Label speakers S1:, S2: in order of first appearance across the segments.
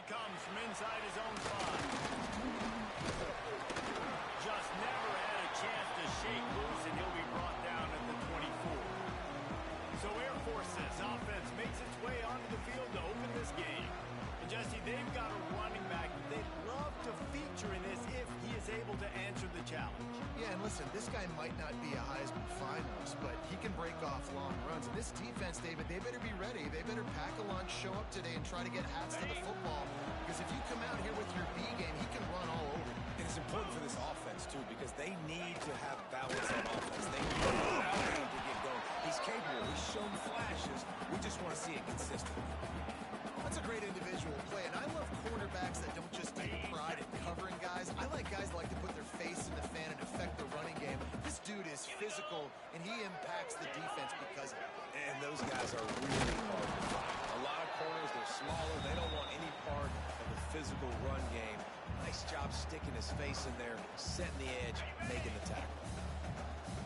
S1: comes from inside his own 5. Just never had a chance to shake loose, and he'll be brought down at the 24. So Air Force's offense makes its way onto the field to open this game. And Jesse, they've got a running back they'd love to feature in this if he is able to answer the challenge.
S2: Yeah, and listen, this guy might not be a Heisman finalist, but he can break off long runs. And this defense, David, they better be ready. They better pack a lunch, show up today, and try to get hats to the football. Because if you come out here with your B game, he can run all over.
S3: And it's important for this offense, too, because they need to have balance on offense. They need him to get going. He's capable. He's shown flashes. We just want to see it consistently.
S2: That's a great individual play, and I love cornerbacks that don't just take pride in covering guys. I like guys that like to put their face in the fan and affect the running game. This dude is physical, and he impacts the defense because of it.
S3: And those guys are really hard to find. A lot of corners, they're smaller. They don't want any part of the physical run game. Nice job sticking his face in there, setting the edge, making the tackle.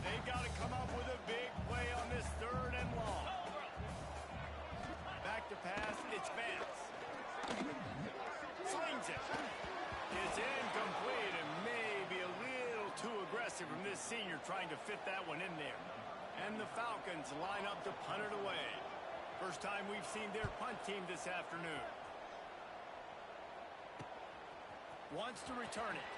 S1: They've got to come up with a big play on this 3rd and long. Back to pass, it's Vance. Slings it. It's incomplete and maybe a little too aggressive from this senior trying to fit that one in there. And the Falcons line up to punt it away. First time we've seen their punt team this afternoon. Wants to return it.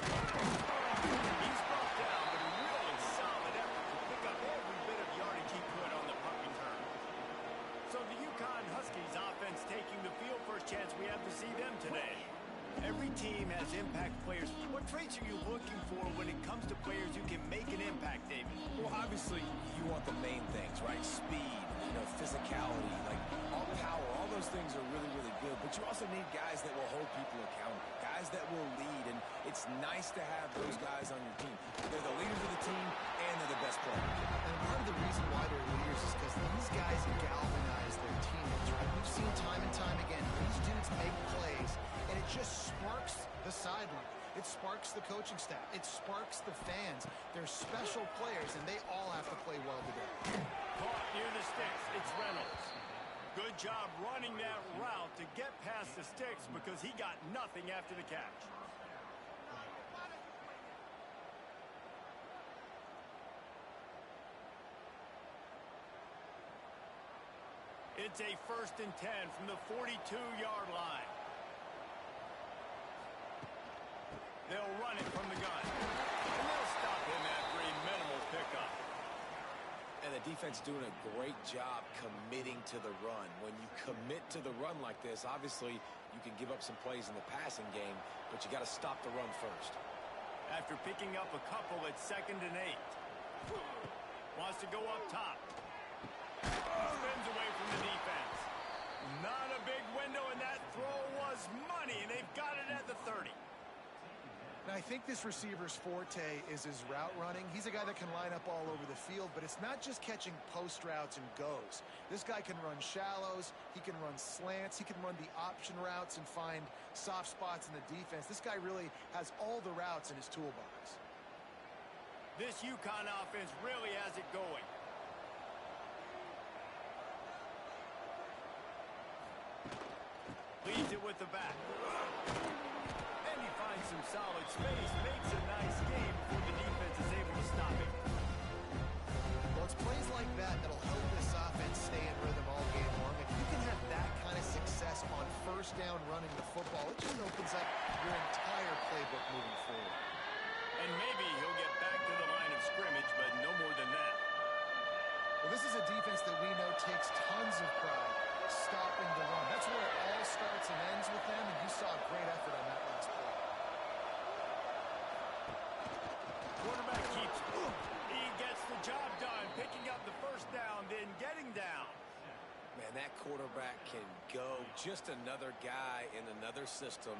S1: He's brought down, but a really solid effort to pick up every bit of yardage he could on the punt return. So the UConn Huskies offense taking the field. First chance we have to see them today. Every team has impact players. What traits are you looking for when it comes to players who can make an impact, David?
S3: Well, obviously, you want the main things, right? Speed, physicality, like all power. All those things are really, really good. But you also need guys that will hold people accountable, guys that will lead. And it's nice to have those guys on your team. They're the leaders of the team, and they're the best players.
S2: And part of the reason why they're leaders is because these guys galvanize their teammates, right? We've seen time and time again, these dudes make plays, and it just sparks the sideline. It sparks the coaching staff. It sparks the fans. They're special players, and they all have to play well today.
S1: Caught near the sticks. It's Reynolds. Good job running that route to get past the sticks because he got nothing after the catch. It's a 1st and 10 from the 42-yard line. They'll run it from the gun. And they'll stop him after a minimal pickup.
S3: And the defense doing a great job committing to the run. When you commit to the run like this, obviously you can give up some plays in the passing game, but you got to stop the run first.
S1: After picking up a couple at 2nd and 8. Wants to go up top. Spins away from the defense. Not a big window, and that throw was money, and they've got it at the 30.
S2: Now, I think this receiver's forte is his route running. He's a guy that can line up all over the field, but it's not just catching post routes and goes. This guy can run shallows, he can run slants, he can run the option routes and find soft spots in the defense. This guy really has all the routes in his toolbox.
S1: This UConn offense really has it going. Leads it with the back. And he finds some solid space, makes a nice game before the defense is able to stop him.
S2: Well, it's plays like that that'll help this offense stay in rhythm all game long. If you can have that kind of success on 1st down running the football, it just opens up your entire playbook moving forward.
S1: And maybe he'll get back to the line of scrimmage, but no more than that.
S2: Well, this is a defense that we know takes tons of pride stopping the run. That's where it all starts and ends with them, and you saw a great effort on that last play.
S1: Quarterback keeps it. He gets the job done, picking up the 1st down, then getting down.
S3: Man, that quarterback can go. Just another guy in another system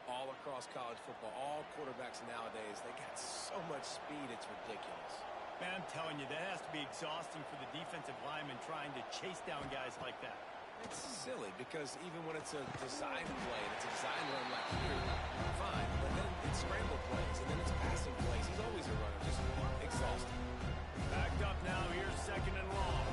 S3: all across college football. All quarterbacks nowadays, they got so much speed, it's ridiculous.
S1: Man, I'm telling you, that has to be exhausting for the defensive lineman trying to chase down guys like that.
S3: It's silly because even when it's a design play and it's a design run like here, fine. But then it's scramble plays and then it's passing plays. He's always a runner, just exhausting.
S1: Backed up now. Here's 2nd and long.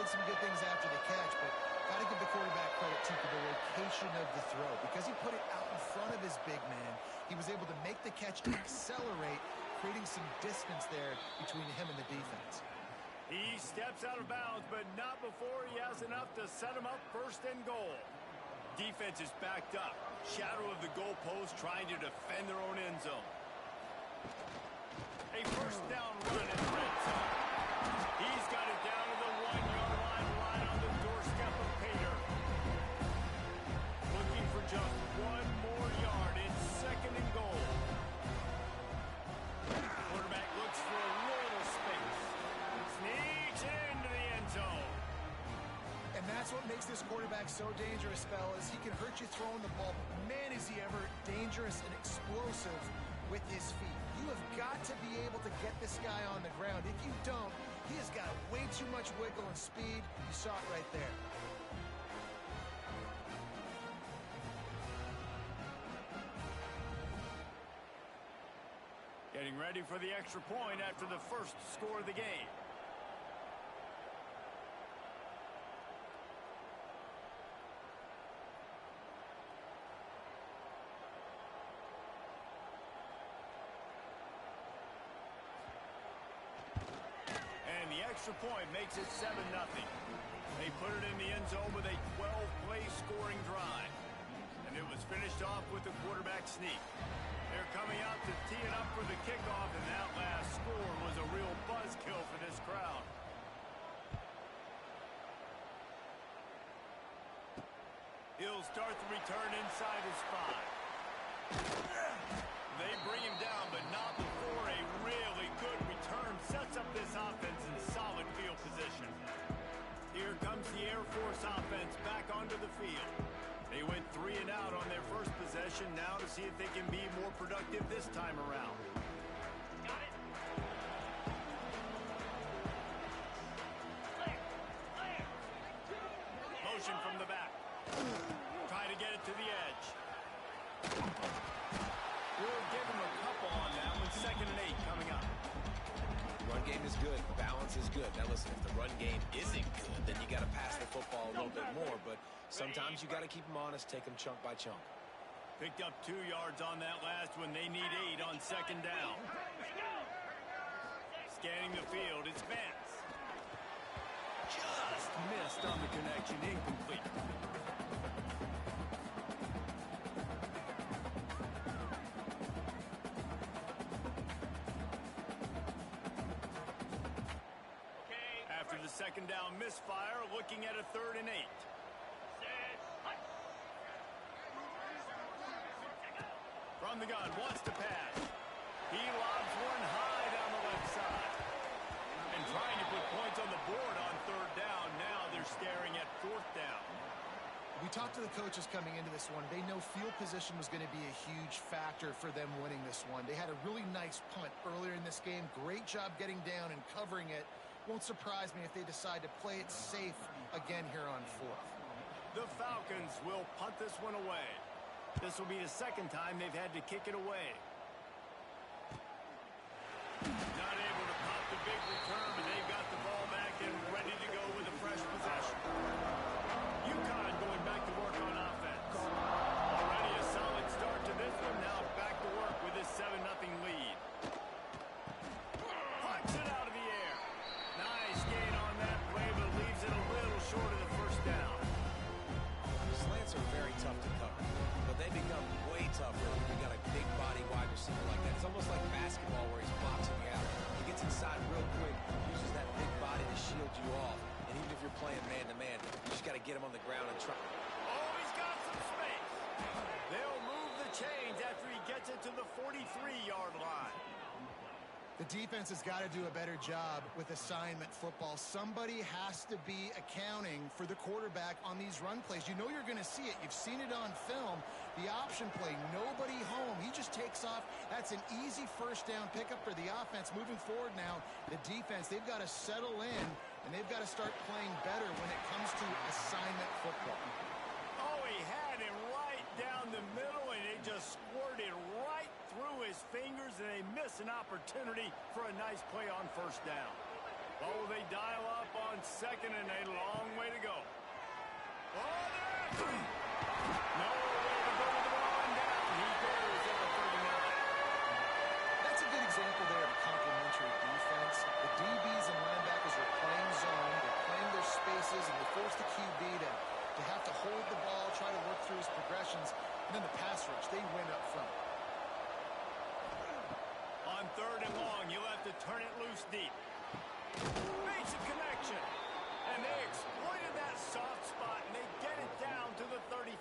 S2: did some good things after the catch, but got to give the quarterback credit, too, for the location of the throw. Because he put it out in front of his big man, he was able to make the catch and accelerate, creating some distance there between him and the defense.
S1: He steps out of bounds, but not before he has enough to set him up first and goal. Defense is backed up. Shadow of the goalpost trying to defend their own end zone. A first down run in the red zone. He's got it down to the 1-yard line, right on the doorstep of Pater. Looking for just one more yard. It's second and goal. Quarterback looks for a little space. Sneaks into the end zone.
S2: And that's what makes this quarterback so dangerous, fellas. He can hurt you throwing the ball. Man, is he ever dangerous and explosive with his feet. You have got to be able to get this guy on the ground. If you don't, he has got way too much wiggle and speed. You saw it right there.
S1: Getting ready for the extra point after the first score of the game. And the extra point makes it 7-0. They put it in the end zone with a 12-play scoring drive. And it was finished off with a quarterback sneak. They're coming out to tee it up for the kickoff, and that last score was a real buzzkill for this crowd. He'll start the return inside his 5. They bring him down, but not before a really good return sets up this offense in solid field position. Here comes the Air Force offense back onto the field. They went 3 and out on their first possession, now to see if they can be more productive this time around.
S4: Got it.
S1: Motion from the back. Try to get it to the edge. We'll give him a couple on that one. 2nd and 8 coming up.
S3: Run game is good. Balance is good. Now listen, if the run game isn't good, then you got to pass the football a little bit more. But sometimes you got to keep them honest, take them chunk by chunk.
S1: Picked up 2 yards on that last one. They need 8 on 2nd down. Scanning the field, it's Vance. Just missed on the connection, incomplete. After the 2nd down misfire, looking at a 3rd and 8. From the gun, wants to pass. He lobs one high down the left side. And trying to put points on the board on 3rd down. Now they're staring at 4th down.
S2: We talked to the coaches coming into this one. They know field position was going to be a huge factor for them winning this one. They had a really nice punt earlier in this game. Great job getting down and covering it. Won't surprise me if they decide to play it safe again here on 4th.
S1: The Falcons will punt this one away. This will be the 2nd time they've had to kick it away. Not able to pop the big return, but they've got the ball back and ready to go with a fresh possession. UConn going back to work on offense. Already a solid start to this one. Now back to work with this 7-0 lead. Punch it out of the air. Nice gain on that play, but leaves it a little short of the 1st down.
S3: Slants are very tough to cover, but they become way tougher when you got a big body wide receiver like that. It's almost like basketball where he's boxing you out. He gets inside real quick, uses that big body to shield you off. And even if you're playing man-to-man, you just got to get him on the ground and try.
S1: Oh, he's got some space. They'll move the chains after he gets it to the 43-yard line.
S2: The defense has got to do a better job with assignment football. Somebody has to be accounting for the quarterback on these run plays. You know you're going to see it. You've seen it on film. The option play, nobody home. He just takes off. That's an easy 1st down pickup for the offense. Moving forward now, the defense, they've got to settle in, and they've got to start playing better when it comes to assignment football.
S1: Oh, he had him right down the middle, and it just squirted right through his fingers, and they miss an opportunity for a nice play on 1st down. Oh, they dial up on second and a long way to go. Oh, there! No way to go with the ball and down. He goes at the 39.
S2: That's a good example there of a complementary defense. The DBs and linebackers are playing zone, they're playing their spaces, and they force the QB to have to hold the ball, try to work through his progressions, and then the pass rush, they win up front.
S1: On third and long, you'll have to turn it loose deep. Makes a connection. And they exploited that soft spot, and they get it down to the 35.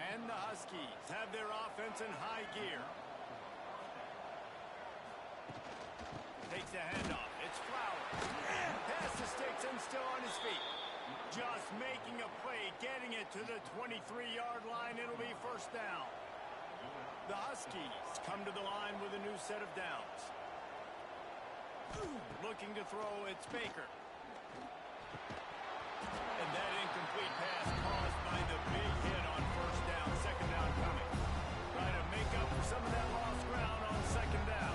S1: And the Huskies have their offense in high gear. Takes the handoff. It's Flowers. Past the sticks and still on his feet. Just making a play, getting it to the 23-yard line. It'll be first down. The Huskies come to the line with a new set of downs. Looking to throw, it's Baker. And that incomplete pass caused by the big hit on first down. Second down coming. Trying to make up for some of that lost ground on second down.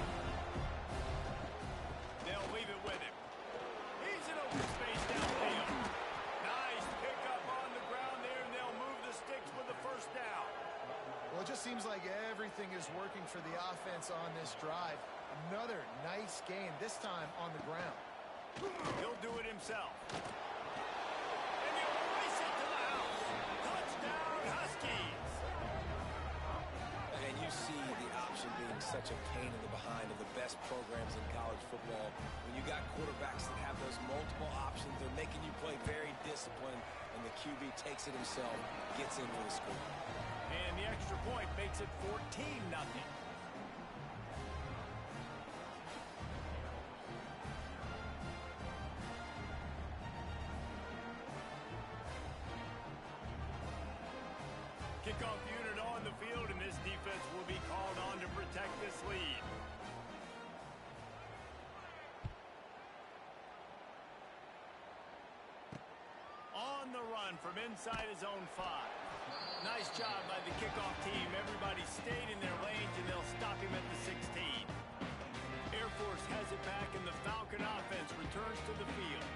S1: They'll leave it with him. He's in open space downfield. Nice pickup on the ground there, and they'll move the sticks with the first down.
S2: Well, it just seems like everything is working for the offense on this drive. Another nice game, this time on the ground.
S1: He'll do it himself. And he'll race it to the house. Touchdown, Huskies.
S3: And you see the option being such a pain in the behind of the best programs in college football. When you got quarterbacks that have those multiple options, they're making you play very disciplined, and the QB takes it himself, gets into the score.
S1: And the extra point makes it 14-0. Kickoff unit on the field, and this defense will be called on to protect this lead. On the run from inside his own 5. Nice job by the kickoff team. Everybody stayed in their lanes, and they'll stop him at the 16. Air Force has it back, and the Falcon offense returns to the field.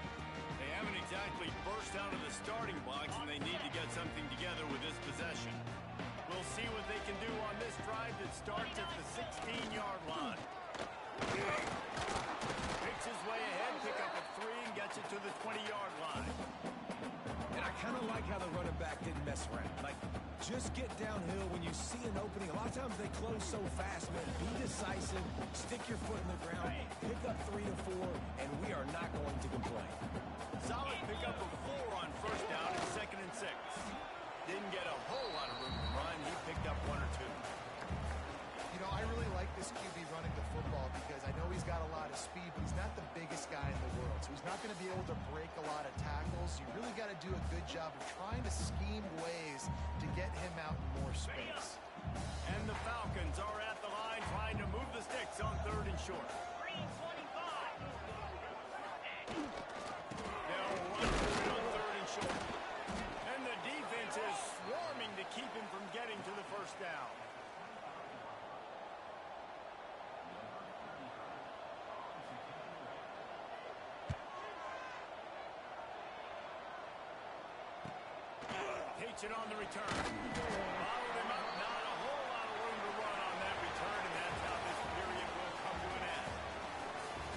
S1: They haven't exactly burst out of the starting blocks, and they need to get something together with this possession. We'll see what they can do on this drive that starts at the 16-yard line. Picks his way ahead, pick up a 3, and gets it to the 20-yard line.
S3: And I kind of like how the running back didn't mess around. Like, just get downhill when you see an opening. A lot of times they close so fast, man. Be decisive, stick your foot in the ground, pick up 3 to 4, and we are not going to complain.
S1: Solid pickup of 4 on first down and 2nd and 6. Didn't get a whole lot of room to run. He picked up 1 or 2.
S2: You know, I really like this QB running the football because I know he's got a lot of speed, but he's not the biggest guy in the world. So he's not going to be able to break a lot of tackles. You really got to do a good job of trying to scheme ways to get him out in more space.
S1: And the Falcons are at the line trying to move the sticks on 3rd and short. They'll run for it on 3rd and short. And the defense is swarming to keep him from getting to the first down. Takes it on the return. Followed him up. Not a whole lot of room to run on that return, and that's how this period will come to an end.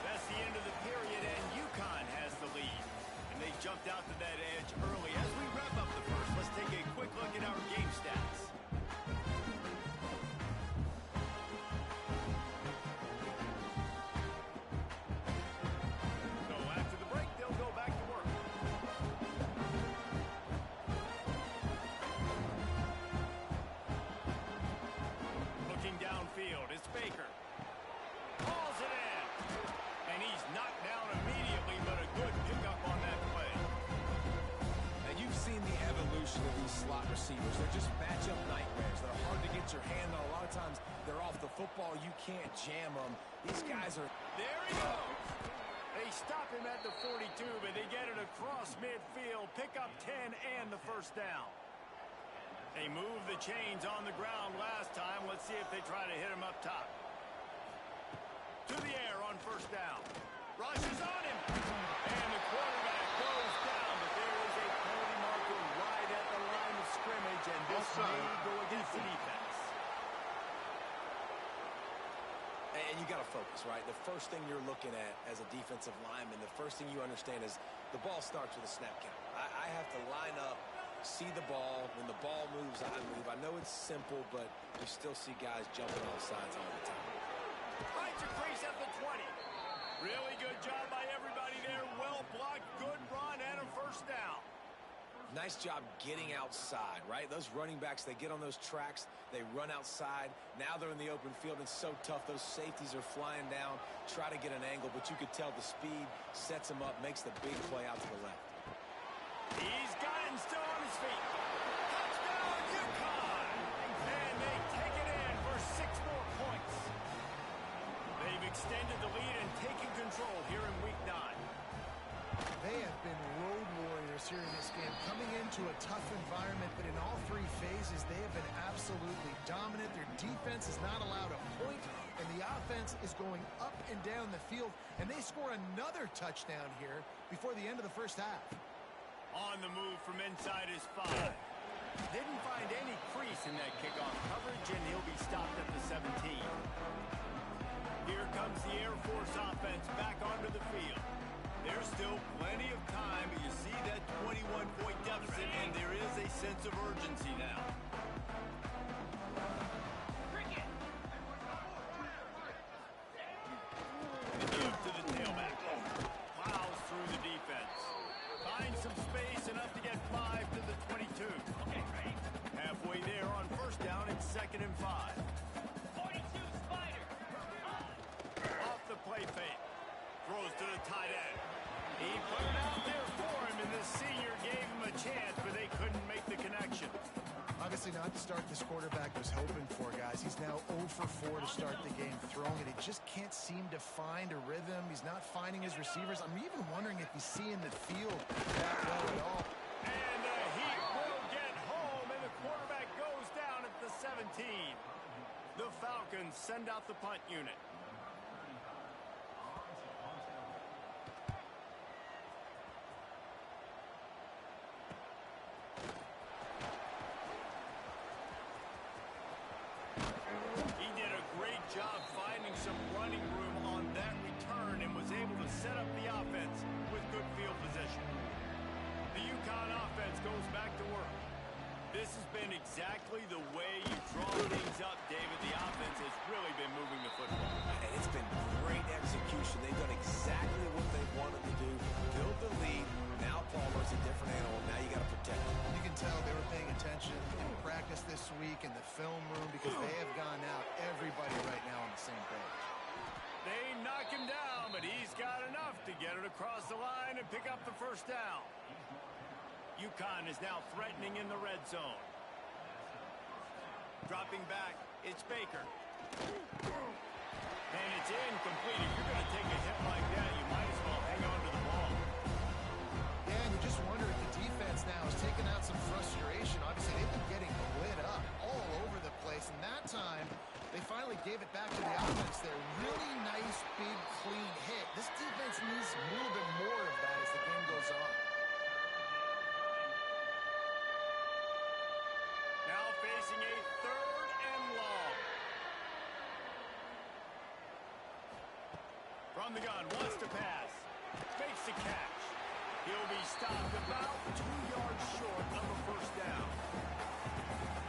S1: That's the end of the period, and UConn has the lead. And they jumped out to that edge early. As we wrap up the first, let's take a quick look at our game stats. So after the break, they'll go back to work. Looking downfield, it's Baker. Hauls it in. And he's knocked down immediately, but a good pickup on that play.
S3: Now, you've seen the evolution of these slot receivers. They're just matchup nightmares. They're hard to get your hand on. A lot of times, they're off the football. You can't jam them. These guys are...
S1: There he goes. They stop him at the 42, but they get it across midfield. Pick up 10 and the first down. They moved the chains on the ground last time. Let's see if they try to hit him up top. To the air on first down. Rushes on him. And the quarterback goes down, but there is a penalty marker right at the line of scrimmage, and this may go against the defense.
S3: And you got to focus, right? The first thing you're looking at as a defensive lineman, the first thing you understand is the ball starts with a snap count. I have to line up, see the ball. When the ball moves, I move. I know it's simple, but you still see guys jumping off sides all the time.
S1: Finds a crease at the 20. Really good job by everybody there. Well blocked, good run, and a first down.
S3: Nice job getting outside, right? Those running backs, they get on those tracks, they run outside. Now they're in the open field. It's so tough. Those safeties are flying down, try to get an angle, but you could tell the speed sets him up, makes the big play out to the left.
S1: He's got it and still on his feet. Touchdown, UConn! And they take it in for 6 more points. They've extended the lead and taken control here in Week 9.
S2: They have been road warriors here in this game, coming into a tough environment, but in all 3 phases, they have been absolutely dominant. Their defense is not allowed a point, and the offense is going up and down the field, and they score another touchdown here before the end of the first half.
S1: On the move from inside his 5. Didn't find any crease in that kickoff coverage, and he'll be stopped at the 17. Here comes the Air Force offense back onto the field. There's still plenty of time, but you see that 21-point deficit, and there is a sense of urgency now. The give to the tailback. Plows through the defense. Finds some space, enough to get 5 to the 22. Halfway there on first down, it's 2nd and 5. 42 Spider. Off the play fake. Throws to the tight end. He put it out there for him, and the senior gave him a chance, but they couldn't make the connection.
S2: Obviously not the start this quarterback was hoping for, guys. He's now 0 for 4 to start the game throwing it. He just can't seem to find a rhythm. He's not finding his receivers. I'm even wondering if he's seeing the field that well at all.
S1: And the Heat will get home, and the quarterback goes down at the 17. The Falcons send out the punt unit. Job finding some running room on that return and was able to set up the offense with good field position. The UConn offense goes back to work. This has been exactly the way you draw things up, David. The offense has really been moving the football.
S3: And it's been great execution. They've done exactly what they wanted to do. Build the lead. Now Palmer's a different animal. Now you got to protect him.
S2: You can tell they were paying attention in practice this week in the film room because they have gone out, everybody right now on the same page.
S1: They knock him down, but he's got enough to get it across the line and pick up the first down. UConn is now threatening in the red zone. Dropping back, it's Baker. And it's incomplete. If you're going to take a hit like that, you might as well hang on to the ball.
S2: Yeah, and you just wonder if the defense now has taken out some frustration. Obviously, they've been getting lit up all over the place, and that time they finally gave it back to the offense there. Really nice, big, clean hit. This defense needs a little bit more of that as the game goes on.
S1: Now facing a 3rd and long. From the gun, wants to pass. Makes the catch. He'll be stopped about 2 yards short of a first down.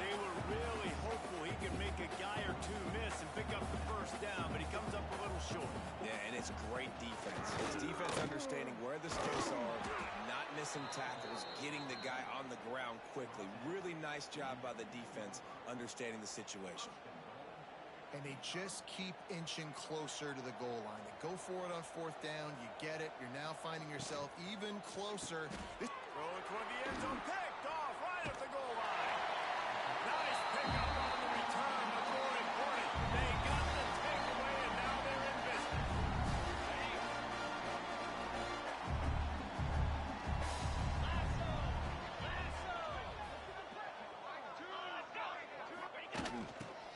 S1: They were really hopeful he could make a guy or 2 miss and pick up the first down, but he comes up a little short.
S3: Yeah, and it's great defense. It's defense understanding where the space are, not missing tackles, getting the guy on the ground quickly. Really nice job by the defense understanding the situation.
S2: And they just keep inching closer to the goal line. They go for it on 4th down. You get it. You're now finding yourself even closer.
S1: Throw it toward the end zone. Picked off right at the goal line. Nice pickup on the return, but more important, they got the takeaway, and now they're in business.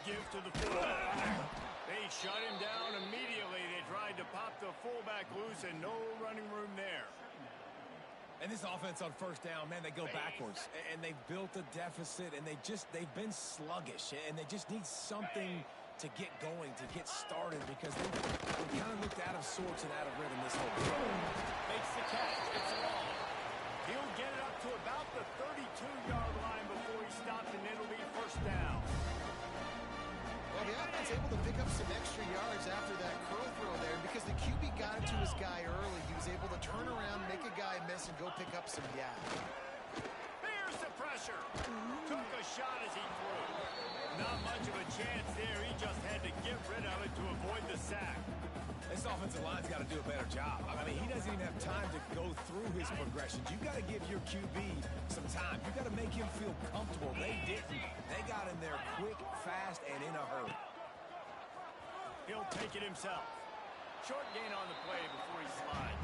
S1: Give to the fullback. They shut him down immediately. They try tried to pop the fullback loose and no running room there.
S3: And this offense on first down, man, they go backwards. And they've built a deficit, and they've been sluggish. And they just need something to get going, to get started, because they kind of looked out of sorts and out of rhythm this whole game.
S1: Makes the catch. It's long. He'll get it up to about the 32-yard line before he stopped, and it'll be first down.
S2: Well, the offense able to pick up some extra yards after that curl throw there. And because the QB got it to his guy early, he was able to turn around, make a guy miss, and go pick up some yak.
S1: There's the pressure. Took a shot as he threw. Not much of a chance there. He just had to get rid of it to avoid the sack.
S3: This offensive line's got to do a better job. I mean, he doesn't even have time to go through his progressions. You got to give your QB some time. You got to make him feel comfortable. They didn't. They got in there quick, fast, and in a hurry.
S1: He'll take it himself. Short gain on the play before he slides.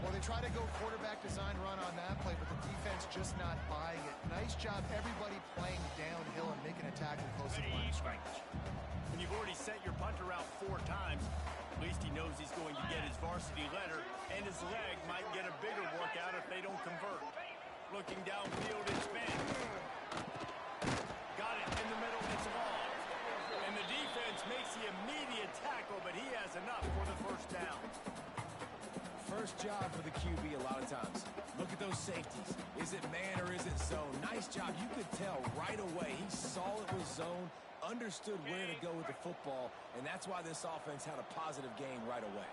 S2: Well, they try to go quarterback design run on that play, but the defense just not buying it. Nice job, everybody playing downhill and making a tackle close to the line of scrimmage.
S1: When you've already set your punter out 4 times, at least he knows he's going to get his varsity letter, and his leg might get a bigger workout if they don't convert. Looking downfield, it's Ben. Got it in the middle, it's long. And the defense makes the immediate tackle, but he has enough for the first down.
S3: First job for the QB a lot of times. Look at those safeties. Is it man or is it zone? Nice job. You could tell right away. He saw it was zone, understood where to go with the football, and that's why this offense had a positive gain right away.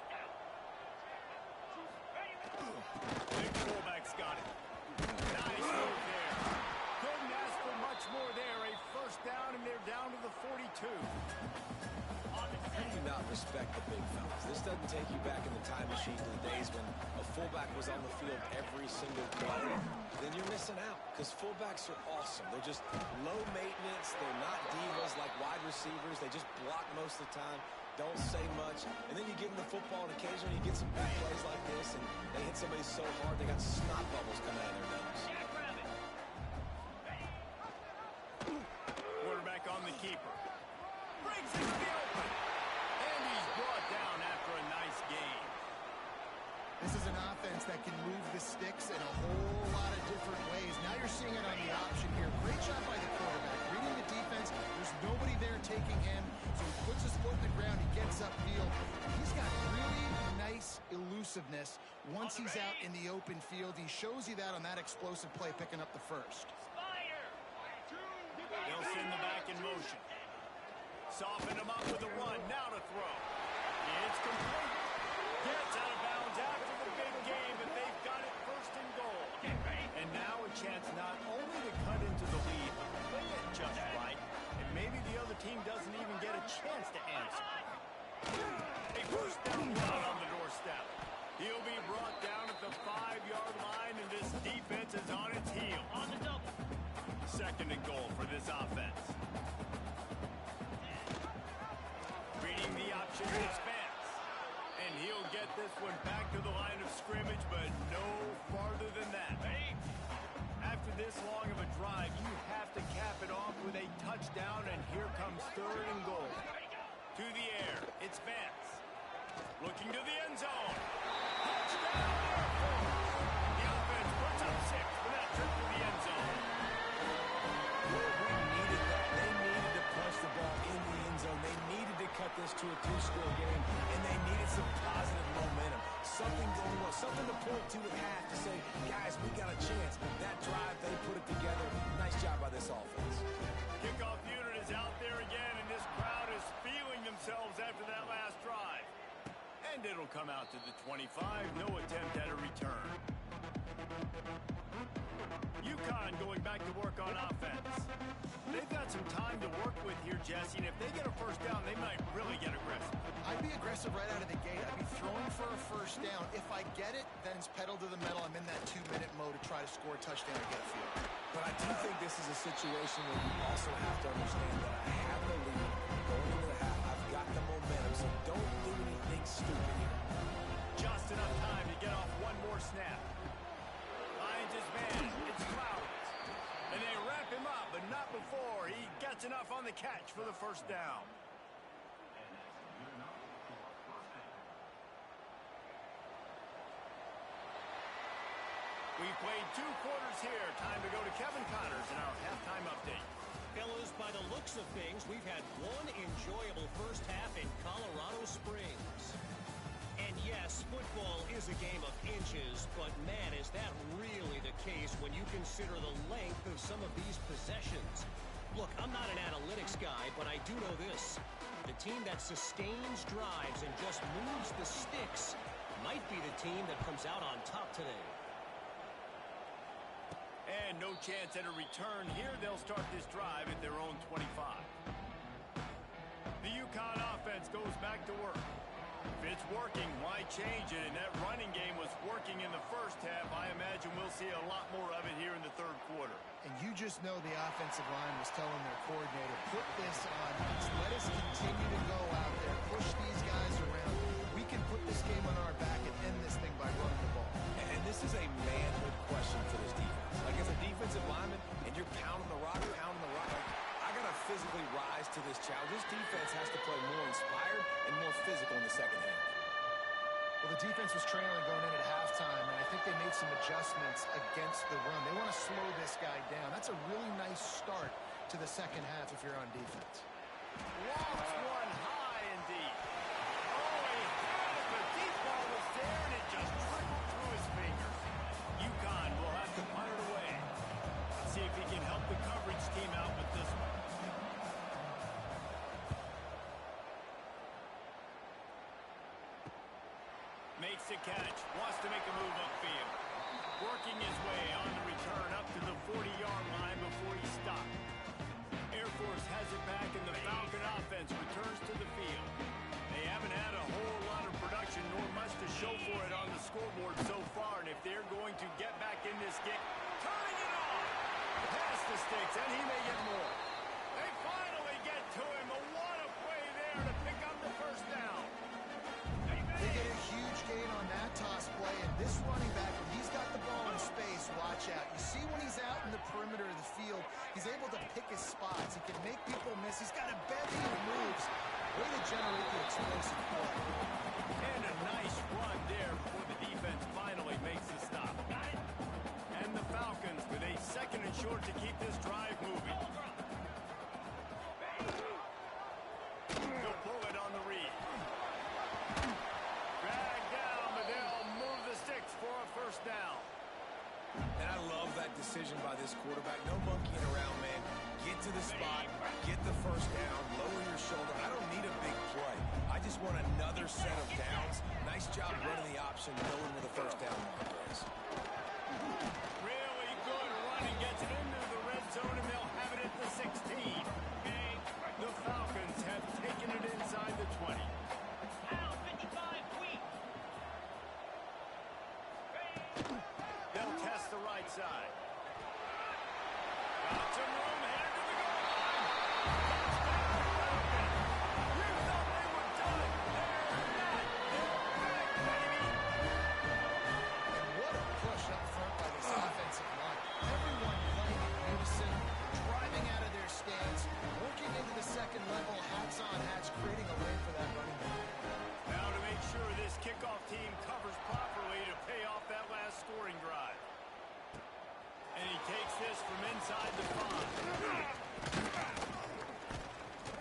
S1: Big fullback's got it. Nice move there. Couldn't ask for much more there. A first down, and they're down to the 42.
S3: How do you not respect the big fellas? This doesn't take you back in the time machine to the days when a fullback was on the field every single play. Then you're missing out, because fullbacks are awesome. They're just low maintenance. They're not divas like wide receivers. They just block most of the time, don't say much. And then you give them the football, and occasionally you get some big plays like this, and they hit somebody so hard they got snot bubbles coming out of their nose.
S1: Quarterback on the keeper. Brings it to the open. And he's brought down after a nice gain.
S2: This is an offense that can move the sticks in a whole lot of different ways. Now you're seeing it on the option here. Great job by the quarterback. Reading the defense, there's nobody there taking him, so he puts his foot in the ground, he gets upfield. He's got really nice elusiveness once he's out in the open field. He shows you that on that explosive play, picking up the first.
S1: They'll send the back in motion. Soften him up with a run. Now to throw. It's complete. Gets out of bounds after the big game, but they've got it first and goal. And now a chance not only to cut into the lead, but play it just right. And maybe the other team doesn't even get a chance to answer. A first down run on the doorstep. He'll be brought down at the 5-yard line, and this defense is on its heels. Second and goal for this offense. Reading the option, it's Vance. And he'll get this one back to the line of scrimmage, but no farther than that. After this long of a drive, you have to cap it off with a touchdown, and here comes third and goal. To the air, it's Vance. Looking to the end zone. Touchdown! The offense puts up 6 for that trip to the end zone.
S3: Needed that. They needed to punch the ball in the end zone. They needed to cut this to a 2-score game, and they needed some positive momentum. Something going on, something to point to at half to say, guys, we got a chance. That drive, they put it together. Nice job by this offense.
S1: Kickoff unit is out there again, and this crowd is feeling themselves after that last drive. And it'll come out to the 25. No attempt at a return. UConn going back to work on offense. They've got some time to work with here, Jesse, and if they get a first down, they might really get aggressive.
S2: I'd be aggressive right out of the gate. I'd be throwing for a first down. If I get it, then it's pedal to the metal. I'm in that 2-minute mode to try to score a touchdown and get a field.
S3: But I do think this is a situation where you also have to understand that I have the lead going into the half. I've got the momentum, so don't do anything stupid here.
S1: Just enough time to get off one more snap. Finds his man. It's Flowers. And they wrap him up, but not before he gets enough on the catch for the first down. played 2 quarters here. Time to go to Kevin Connors in our halftime update.
S4: Fellas, by the looks of things, we've had one enjoyable first half in Colorado Springs. And yes, football is a game of inches, but man, is that really the case when you consider the length of some of these possessions. Look, I'm not an analytics guy, but I do know this. The team that sustains drives and just moves the sticks might be the team that comes out on top today.
S1: And no chance at a return here. They'll start this drive at their own 25. The UConn offense goes back to work. If it's working, why change it? And that running game was working in the first half. I imagine we'll see a lot more of it here in the third quarter.
S2: And you just know the offensive line was telling their coordinator, put this on us. Let us continue to go out there, push these guys around. We can put this game on our back and end this thing by running the ball.
S3: And this is a manhood question for this defense. Like, as a defensive lineman, and you're pounding the rock, I got to physically rise to this challenge. This defense has to play more inspired and more physical in the second half.
S2: Well, the defense was trailing going in at halftime, and I think they made some adjustments against the run. They want to slow this guy down. That's a really nice start to the second half if you're on defense.
S1: Walks one high and deep. Oh, he had it. The deep ball was there, and it just trickled through his fingers. UConn will have to punt it away. Let's see if he can help the coverage team out with this one. Makes the catch, wants to make a move upfield. Working his way on the return up to the 40-yard line before he stopped. Air Force has it back, and the Falcon offense returns to the field. They haven't had a whole lot of production, nor much to show for it on the scoreboard so far, and if they're going to get back in this game, turning it on! Past the sticks, and he may get more. They finally get to him. What a play there to pick up the first down.
S2: They get a huge gain on that toss play, and this running back, when he's got the ball in space, watch out. You see when he's out in the perimeter of the field, he's able to pick his spots. He can make people miss. He's got a bevy of moves. Way to generate the explosive play.
S1: And a nice run there before the defense finally makes the stop. And the Falcons with a second and short to keep this drive moving. They'll pull it on the read. Drag down, but they'll move the sticks for a first down.
S3: And I love that decision by this quarterback. No monkeying around, man. Get to the spot, get the first down, lower your shoulder. I don't need a big play. I just want another set of downs. Nice job running the option, knowing where the first down marker is.
S1: Really good running, gets it into the red zone, and they'll have it at the 16. The Falcons have taken it inside the 20. They'll test the right side. Got some room, headed to the goal line. Touchdown, Falcons. You thought they were done. They're not. They're back, baby.
S2: And what a push up front by this offensive line. Everyone playing in unison, driving out of their stance, working into the second level, hats on hats, creating a lane for that running back.
S1: Now to make sure this kickoff team covers properly to pay off that last scoring drive. And he takes this from inside the 5.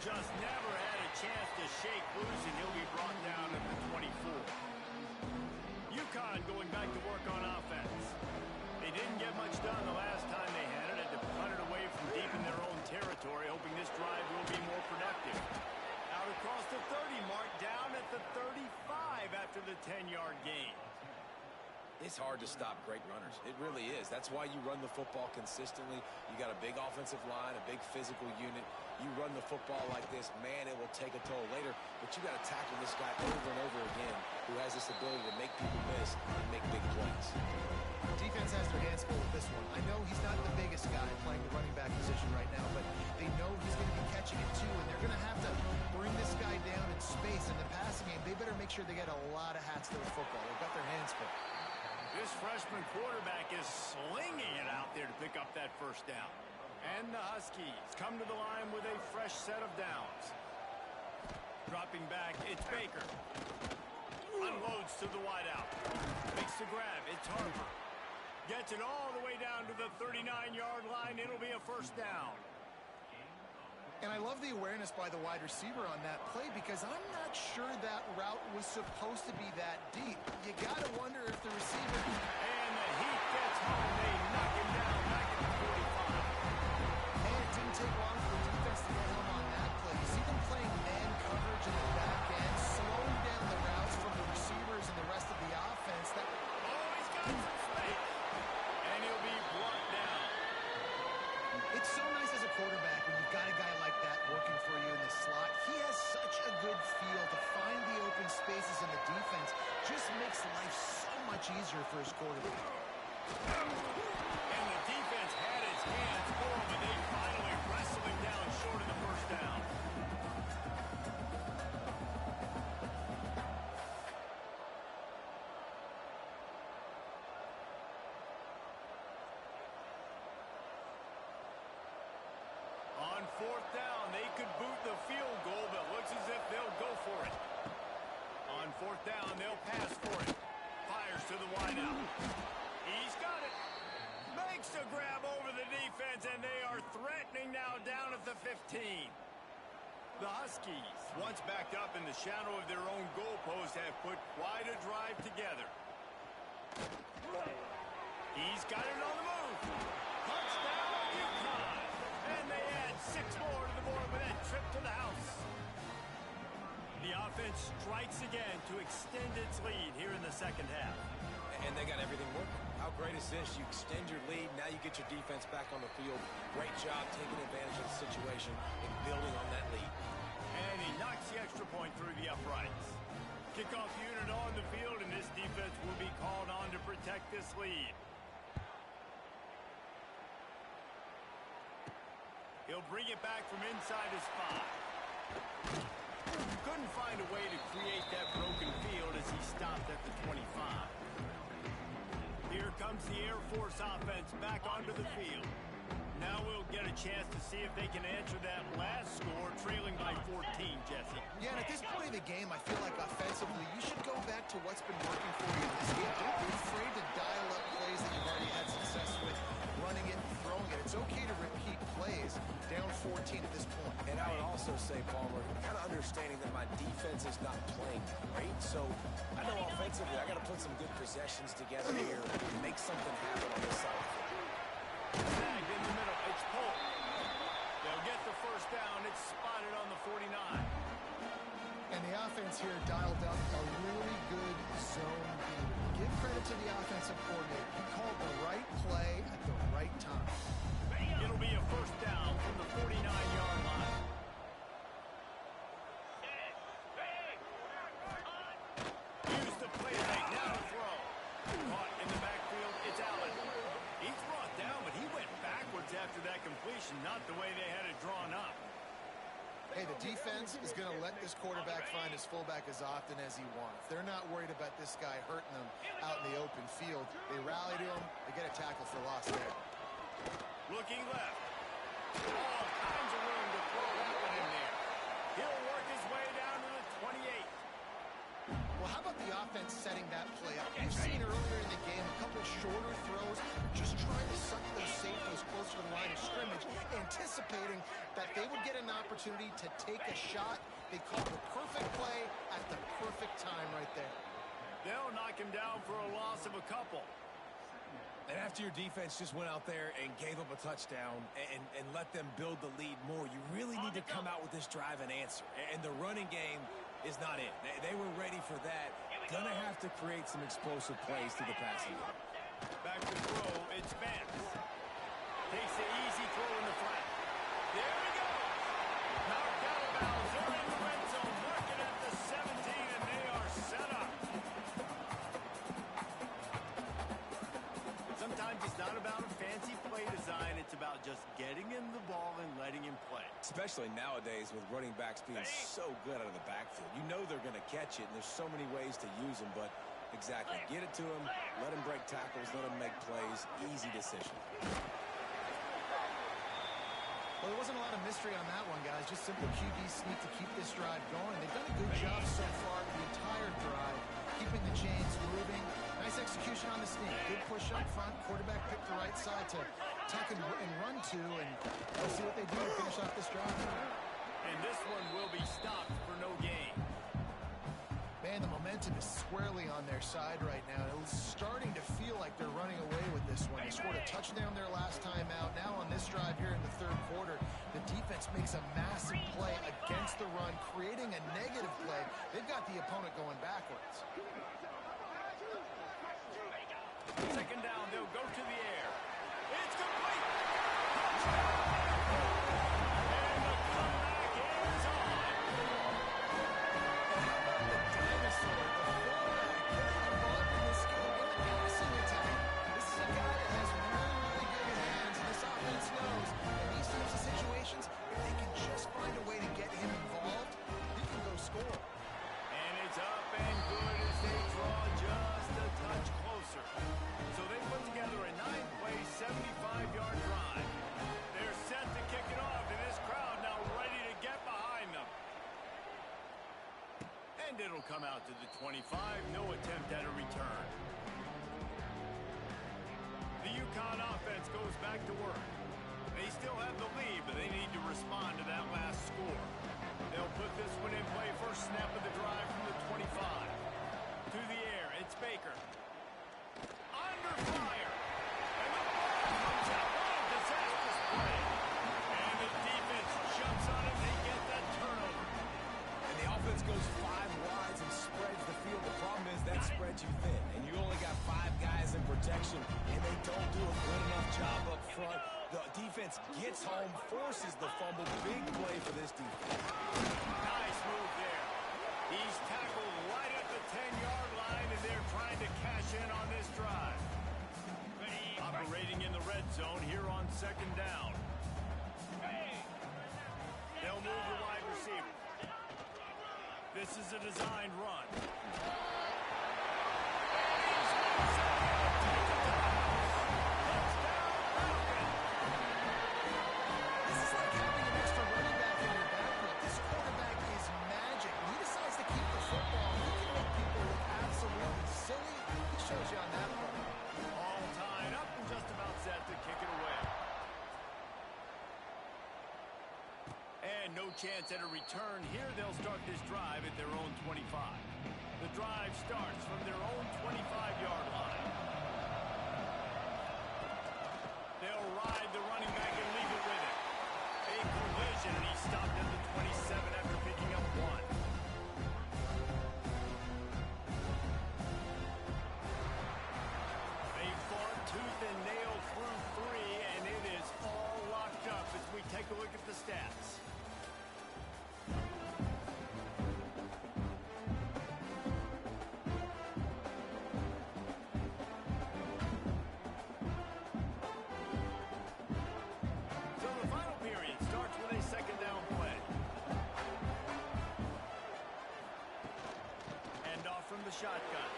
S1: Just never had a chance to shake loose, and he'll be brought down at the 24. UConn going back to work on offense. They didn't get much done the last time they had it. Had to punt it away from deep in their own territory, hoping this drive will be more productive. Out across the 30 mark, down at the 35 after the 10-yard gain.
S3: It's hard to stop great runners. It really is. That's why you run the football consistently. You got a big offensive line, a big physical unit. You run the football like this, man, it will take a toll later. But you got to tackle this guy over and over again who has this ability to make people miss and make big plays.
S2: Defense has their hands full with this one. I know he's not the biggest guy playing the running back position right now, but they know he's going to be catching it too, and they're going to have to bring this guy down in space. In the passing game, they better make sure they get a lot of hats to the football. They've got their hands full.
S1: This freshman quarterback is slinging it out there to pick up that first down. And the Huskies come to the line with a fresh set of downs. Dropping back, it's Baker. Unloads to the wideout. Makes the grab, it's Harper. Gets it all the way down to the 39-yard line. It'll be a first down.
S2: And I love the awareness by the wide receiver on that play because I'm not sure that route was supposed to be that deep. You got to wonder if the receiver...
S1: And the Heat gets home. They knock him down back at the 45.
S2: And it didn't take long for the defense to get home on that play. You see them playing man coverage in the back end, slowing down the routes from the receivers and the rest of the offense.
S1: Oh, he's got some space. And he'll be brought down.
S2: It's so nice as a quarterback when you've got a guy like that working for you in the slot. He has such a good feel to find the open spaces in the defense. Just makes life so much easier for his quarterback.
S1: And the defense had his hands full, but they finally wrestle him down short of the first down. On fourth down, they could boot the field goal, but looks as if they'll go for it. On fourth down, they'll pass for it. Fires to the wideout. He's got it. Makes a grab over the defense, and they are threatening now down at the 15. The Huskies, once backed up in the shadow of their own goalpost, have put quite a drive together. He's got it on the move. Touchdown, UConn. And they add 6 more to the board with that trip to the house. The offense strikes again to extend its lead here in the second half.
S3: And they got everything working. How great is this? You extend your lead, now you get your defense back on the field. Great job taking advantage of the situation and building on that lead.
S1: And he knocks the extra point through the uprights. Kickoff unit on the field, and this defense will be called on to protect this lead. He'll bring it back from inside his 5. Couldn't find a way to create that broken field as he stopped at the 25. Here comes the Air Force offense back onto the field. Now we'll get a chance to see if they can answer that last score, trailing by 14, Jesse.
S2: Yeah, and at this point of the game, I feel like offensively, you should go back to what's been working for you in this game. Don't be afraid to dial up plays that you've already had success with, running it and throwing it. It's okay to repeat plays down 14 at this point.
S3: And I would also say, Palmer, kind of understanding that my defense is not playing great, so I know offensively I got to put some good possessions together here and make something happen on this side of the field.
S1: Bagged in the middle, it's Polk. They'll get the first down. It's spotted on the 49.
S2: And the offense here dialed up a really good zone beat. Give credit to the offensive coordinator. He called the right play at the right time.
S1: It'll be a first down from the 49-yard line. Use the play fake, now to throw. Caught in the backfield, it's Allen. He's brought down, but he went backwards after that completion, not the way they had it drawn up.
S2: Hey, the defense is going to let this quarterback find his fullback as often as he wants. They're not worried about this guy hurting them out in the open field. They rally to him. They get a tackle for loss there.
S1: Looking left. All kinds of room to throw that one in there. He'll work his way down to the 28.
S2: Well, how about the offense setting that play up? You've seen earlier in the game a couple shorter throws, just trying to suck those safeties closer to the line of scrimmage, anticipating that they would get an opportunity to take a shot. They called the perfect play at the perfect time right there.
S1: They'll knock him down for a loss of a couple.
S3: And after your defense just went out there and gave up a touchdown and let them build the lead more, you really need to come out with this drive and answer. And the running game is not it. They were ready for that. Gonna have to create some explosive plays through the passing game.
S1: Back to throw, it's Vance. Takes the easy throw in the flat. There he goes. Knocked out of bounds. They're in the red zone. Marking at the 17, and they are set up. Sometimes it's not about a fancy play design. It's about just getting him the ball and letting him play.
S3: Especially nowadays with running backs being so good out of the backfield. You know they're going to catch it, and there's so many ways to use them, but exactly. Get it to him, let him break tackles, let him make plays. Easy decision.
S2: Well, there wasn't a lot of mystery on that one, guys. Just simple QB sneak to keep this drive going. They've done a good job so far the entire drive, keeping the chains moving. Nice execution on the sneak. Good push up front. Quarterback picked the right side to tuck and run to, and we'll see what they do to finish off this drive.
S1: And this one will be stopped for no gain.
S2: Man, the momentum is squarely on their side right now. It's starting to feel like they're running away with this one. They scored a touchdown their last time out. Now on this drive here in the third quarter, the defense makes a massive play against the run, creating a negative play. They've got the opponent going backwards.
S1: Second down, they'll go to the air. It's complete. And the comeback is on.
S2: Dinosaur, the fullback, getting involved in this game in the passing attack. This is a guy that has really good hands, and this offense knows in these types of situations, if they can just find a way to get him involved, he can go score.
S1: And it's up and good as they draw just a touch closer. So they put together a 9-play, 75-yard drive. They're set to kick it off, and this crowd now ready to get behind them. And it'll come out to the 25. No attempt at a return. The UConn offense goes back to work. They still have the lead, but they need to respond to that last score. They'll put this one in play first snap of the drive from the 25. To the air, it's Baker. Under fire. And the ball comes out. What a disastrous play. And the defense jumps on it. They get that turnover.
S3: And the offense goes 5 wides and spreads the field. The problem is that spreads you thin, and you only got 5 guys in protection, and they don't do a good enough job up front. The defense gets home, forces the fumble. Big play for this defense.
S1: Nice move there. He's tackled right at the 10-yard line, and they're trying to cash in on this drive. Operating in the red zone here on second down. They'll move the wide receiver. This is a designed run.
S2: This is like having an extra running back in your backfield. This quarterback is magic. When he decides to keep the football, he can make people look absolutely silly. He shows you on that one.
S1: All tied up and just about set to kick it away. And no chance at a return here. They'll start this drive at their own 25. The drive starts from their own 25-yard line. They'll ride the running back and leave it with it. A collision, and he stopped at the 27 after picking up 1. They fought tooth and nail through 3, and it is all locked up as we take a look at the stats. So the final period starts with a second down play. Hand off from the shotgun.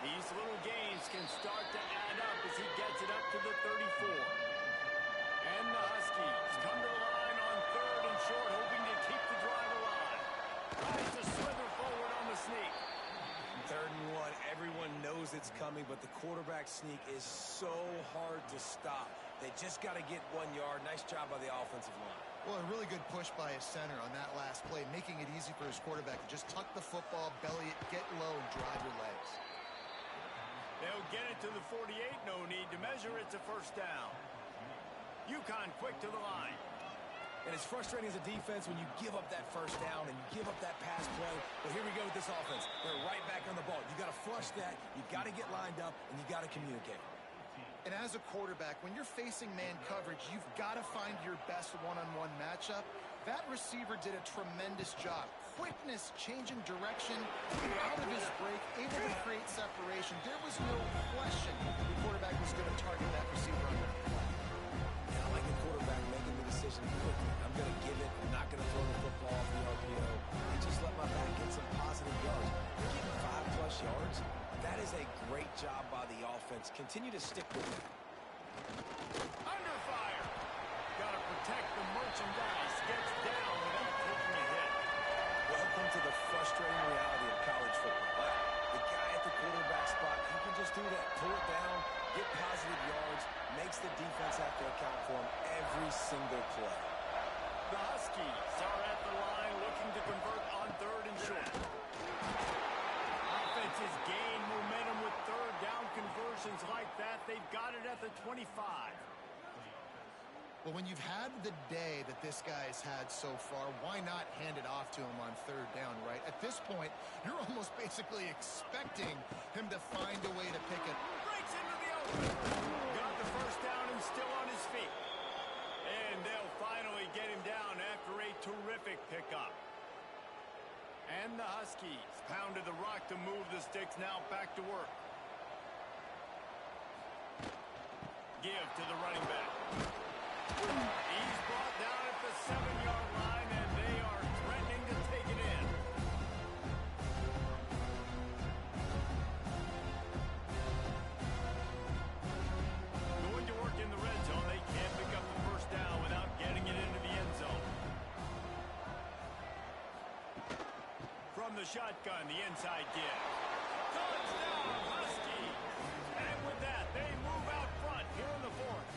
S1: These little gains can start to add up as he gets it up to the 34. And the Huskies come to the line on 3rd and short, hoping to keep the drive alive. Tries to slither forward on the sneak.
S3: 3rd and 1. Everyone knows it's coming, but the quarterback sneak is so hard to stop. They just got to get 1 yard. Nice job by the offensive line.
S2: Well, a really good push by his center on that last play, making it easy for his quarterback to just tuck the football, belly it, get low, and drive your legs.
S1: They'll get it to the 48. No need to measure. It's a first down. UConn quick to the line.
S3: And it's frustrating as a defense when you give up that first down and you give up that pass play. But here we go with this offense. They're right back on the ball. You got to flush that. You got to get lined up, and you got to communicate.
S2: And as a quarterback, when you're facing man coverage, you've got to find your best one-on-one matchup. That receiver did a tremendous job. Quickness, changing direction, out of his break, able to create separation. There was no question the quarterback was going to target that receiver on the play.
S3: And I like the quarterback making the decision quickly. I'm going to give it. I'm not going to throw the football off the RPO. And just let my back get some positive yards. They're getting 5+ yards. That is a great job by the offense. Continue to stick with it.
S1: Under fire. Got to protect the merchandise. Gets down without taking a hit.
S3: Welcome to the frustrating reality of college football. The guy at the quarterback spot, he can just do that. Pull it down, get positive yards, makes the defense have to account for him every single play.
S1: The Huskies are at the line looking to convert on 3rd and short. Offenses gain momentum with 3rd down conversions like that. They've got it at the 25.
S2: Well, when you've had the day that this guy's had so far, why not hand it off to him on 3rd down, right? At this point, you're almost basically expecting him to find a way to pick it.
S1: Breaks into the open. Got the 1st down and still on his feet. And they'll finally get him down after a terrific pickup. And the Huskies pounded the rock to move the sticks now back to work. Give to the running back. He's brought down at the 7-yard line, and they are threatening to take it in. Going to work in the red zone. They can't pick up the 1st down without getting it into the end zone. From the shotgun, the inside give. Touchdown, Huskies! And with that, they move out front here in the 4th.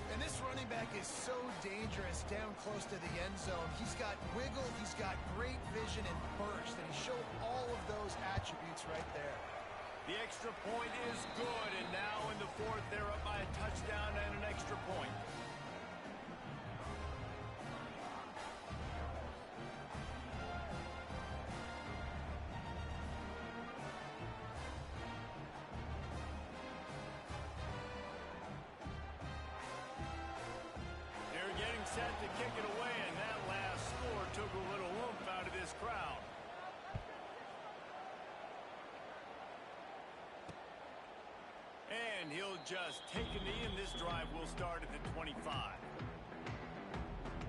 S2: And this running back is so dangerous down close to the end zone. He's got wiggle, he's got great vision and burst, and he showed all of those attributes right there.
S1: The extra point is good, and now in the 4th, they're up by a touchdown and an extra point. Set to kick it away, and that last score took a little oomph out of this crowd. And he'll just take a knee, and this drive will start at the 25.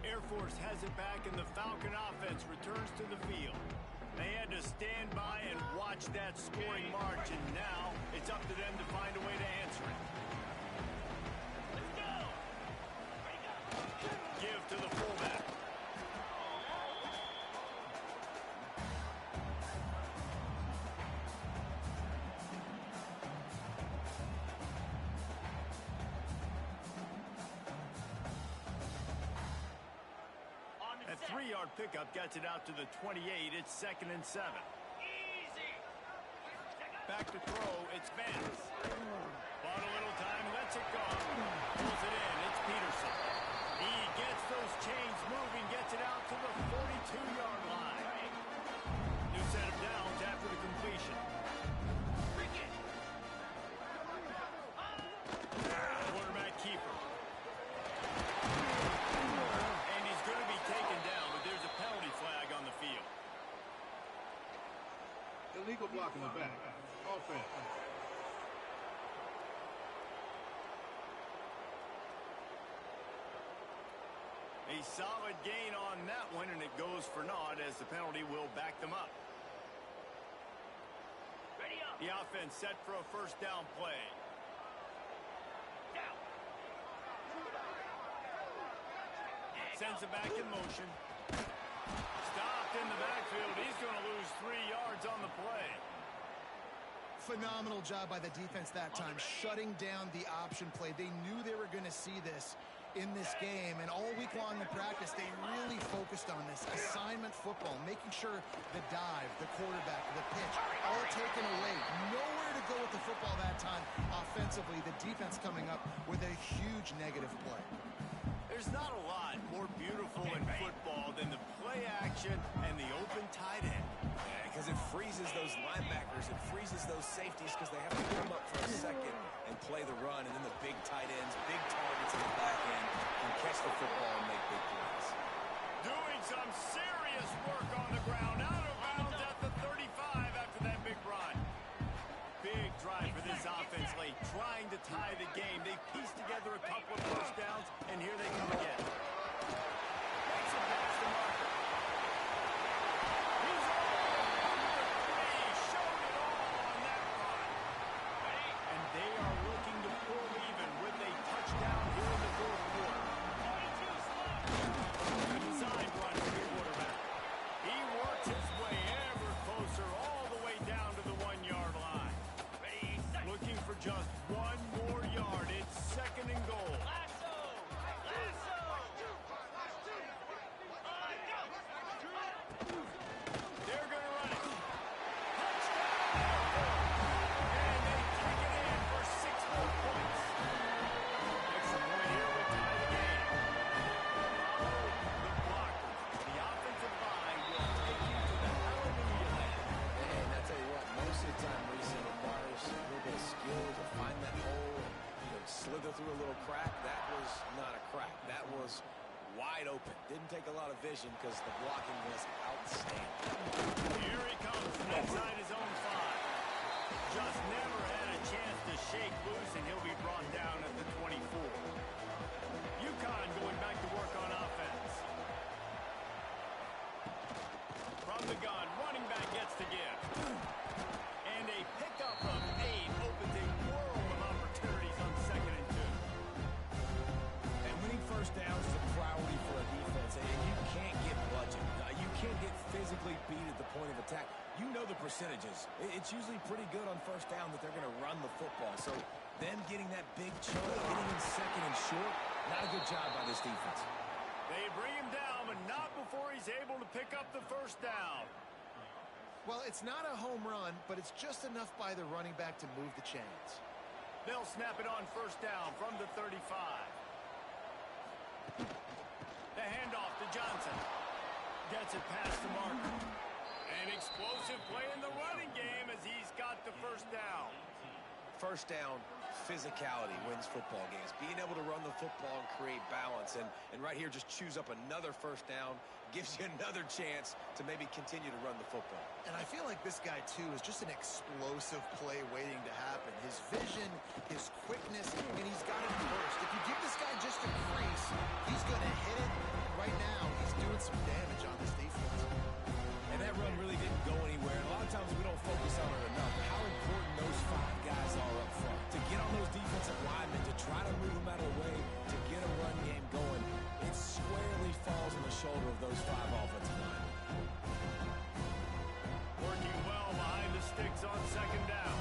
S1: Air Force has it back, and the Falcon offense returns to the field. They had to stand by and watch that scoring march, and now it's up to them to find a way to answer it. Give to the fullback. A 3-yard pickup gets it out to the 28. It's 2nd and 7. Back to throw. It's Vance. Bought a little time. Lets it go. Pulls it in. It's Peterson. He gets those chains moving, gets it out to the 42-yard line. New set of downs after the completion. Quarterback keeper. And he's going to be taken down, but there's a penalty flag on the field.
S5: Illegal block in the back. Offense.
S1: A solid gain on that one, and it goes for naught as the penalty will back them up. The offense set for a 1st down play. Sends it back in motion. Stopped in the backfield. He's going to lose 3 yards on the play.
S2: Phenomenal job by the defense that time, shutting down the option play. They knew they were going to see this in this game, and all week long in practice, they really focused on this assignment football, making sure the dive, the quarterback, the pitch, all taken away. Nowhere to go with the football that time offensively. The defense coming up with a huge negative play.
S1: There's not a lot more beautiful in football than the play action and the open tight end.
S3: Yeah, because it freezes those linebackers, it freezes those safeties because they have to come up for a second and play the run, and then the big tight ends, big targets in the back end, can catch the football and make big plays.
S1: Doing some serious work on the ground, out of bounds at the 35 after that big run. Big drive for this offense late, trying to tie the game. They pieced together a couple of 1st downs, and here they come again. Makes it past the marker. He's all over the 3, showed it all on that run. And they are looking to pull even with a touchdown here in the 4th quarter. A designed run for the quarterback. He works his way ever closer all the way One more yard. It's second and goal. They're going to run it. Touchdown! And they take it in for 6 more points. Extra point here will tie the game. Follow the blockers. The offensive line will take you to the hallelujah land.
S3: And I tell you what, most of the time, Reese, it requires a little bit of skill to find that hole and slither through a little crack. That was not a crack. That was wide open. Didn't take a lot of vision because the blocking was outstanding.
S1: Here he comes from inside his own 5. Just never had a chance to shake loose, and he'll be brought down at the 24. UConn going back to work on offense. From the gun, running back gets the gift. And a pickup of 8 opens a world of opportunities on 2nd and 2.
S3: And winning first downs is a priority for a defense, and you can't get bludgeoned. You can't get physically beat at the point of attack. You know the percentages. It's usually pretty good on first down that they're going to run the football. So them getting that big chunk, getting in 2nd and short, not a good job by this defense.
S1: They bring him down, but not before he's able to pick up the first down.
S2: Well, it's not a home run, but it's just enough by the running back to move the chains.
S1: They'll snap it on first down from the 35. The handoff to Johnson. Gets it past the marker. An explosive play in the running game as he's got the first down.
S3: First down, physicality wins football games. Being able to run the football and create balance. And right here, just choose up another first down. Gives you another chance to maybe continue to run the football.
S2: And I feel like this guy, too, is just an explosive play waiting to happen. His vision, his quickness, and he's got it first. If you give this guy just a crease, he's going to hit it. Right now, he's doing some damage on this defense.
S3: And that run really didn't go anywhere. And a lot of times we don't focus on it enough. How important those 5 guys are up front. To get on those defensive linemen, to try to move them out of the way, to get a run game going, it squarely falls on the shoulder of those 5 offensive linemen.
S1: Working well behind the sticks on second down.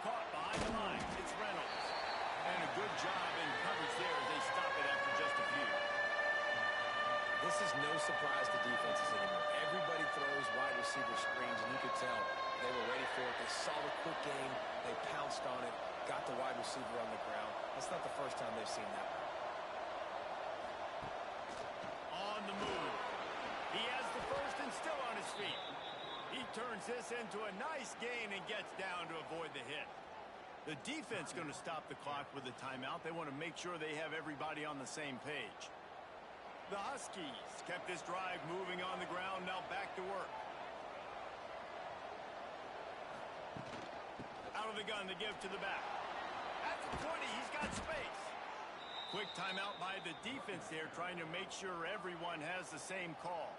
S1: Caught behind the line. It's Reynolds. And a good job in coverage there as they stop it after just a few.
S3: This is no surprise to defenses anymore. Everybody throws wide receiver screens, and you could tell they were ready for it. They saw the quick game. They pounced on it, got the wide receiver on the ground. That's not the first time they've seen that.
S1: On the move. He has the first and still on his feet. He turns this into a nice gain and gets down to avoid the hit. The defense going to stop the clock with a timeout. They want to make sure they have everybody on the same page. The Huskies kept this drive moving on the ground. Now back to work. Out of the gun, the give to the back. At the 20, he's got space. Quick timeout by the defense there, trying to make sure everyone has the same call.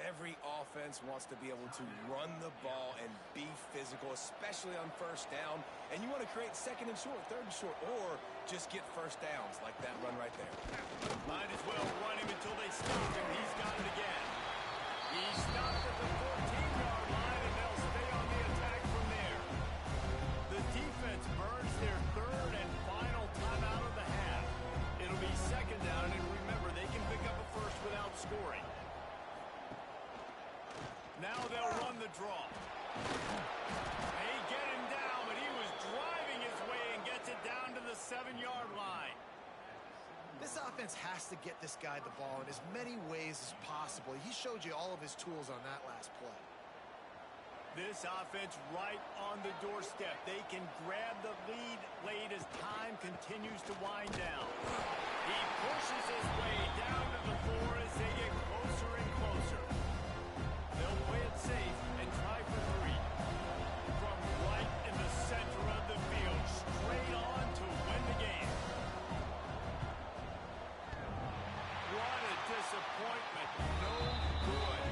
S3: Every offense wants to be able to run the ball and be physical, especially on first down. And you want to create 2nd and short, 3rd and short, or just get first downs like that run right there.
S1: Might as well run him until they stop him. He's got it again. He stopped at the 14-yard line, and they'll stay on the attack from there. The defense burns their 3rd and final timeout of the half. It'll be second down, and remember, they can pick up a first without scoring. Now they'll run the draw. They get him down, but he was driving his way and gets it down to the 7-yard line.
S2: This offense has to get this guy the ball in as many ways as possible. He showed you all of his tools on that last play.
S1: This offense right on the doorstep. They can grab the lead late as time continues to wind down. He pushes his way down to the floor as they get closer and closer. They'll play it safe and try for 3. From right in the center of the field, straight on to win the game. What a disappointment. No good.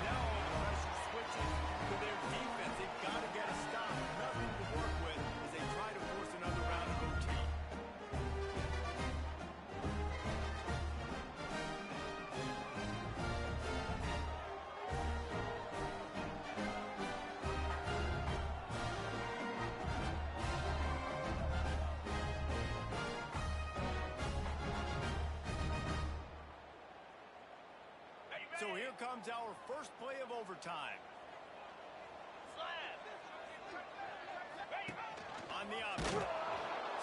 S1: Now pressure switches to their defense. They've got to get a stop. Nothing to work with as they try to force another round of OT. comes our first play of overtime. On the option.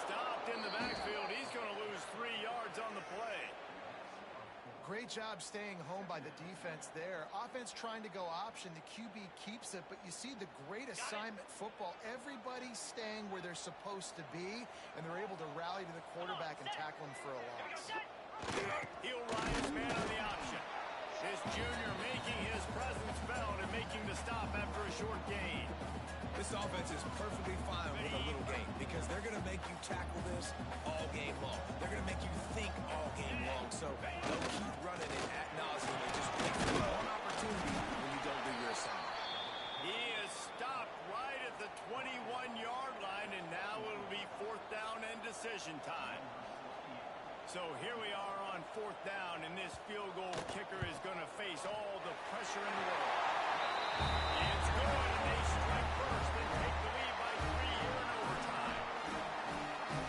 S1: Stopped in the backfield. He's going to lose 3 yards on the play.
S2: Great job staying home by the defense there. Offense trying to go option. The QB keeps it, but you see the great assignment football. Everybody's staying where they're supposed to be, and they're able to rally to the quarterback and tackle him for a loss.
S1: He'll ride his man on the option. This junior making his presence felt and making the stop after a short gain.
S3: This offense is perfectly fine with a little game because they're going to make you tackle this all game long. They're going to make you think all game long. So they'll keep running it ad nauseum and just wait for one opportunity when you don't do your assignment.
S1: He is stopped right at the 21-yard line, and now it'll be 4th down and decision time. So here we are on 4th down, and this field goal kicker is going to face all the pressure in the world. It's good, and they strike first and take the lead by 3 here in overtime.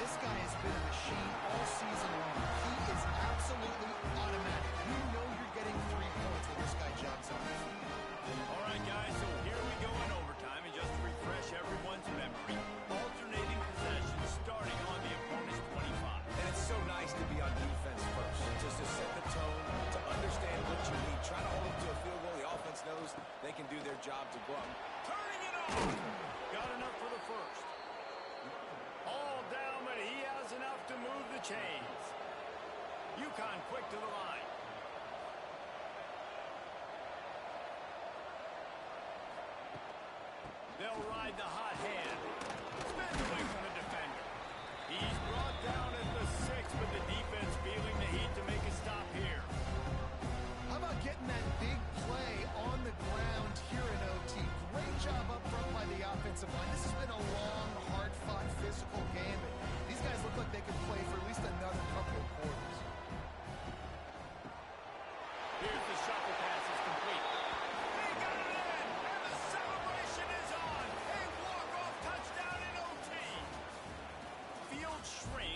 S2: This guy has been a machine all season long. He is absolutely automatic. You know you're getting 3 points when this guy jumps on you.
S1: All right, guys, so here we go in overtime, and just to refresh everyone's memory, alternating possessions starting on the opponent's 25.
S3: And it's so nice to be on defense first, just to set the tone, to understand what you need. Try to hold them to a field goal. The offense knows they can do their job to go up.
S1: Turning it on. Got enough for the first. All down, but he has enough to move the chains. UConn quick to the line. They'll ride the hot hand. Spins away from the defender. He's brought down at the 6, but the defense feeling the heat to make a stop here.
S2: How about getting that big play on the ground here in OT? Great job up front by the offensive line. This has been a long, hard-fought, physical game. And these guys look like they could play for at least another couple of quarters.
S1: Here's the shuffle pass is complete. They got it in, and the celebration is on. A walk-off touchdown in OT. Field shrink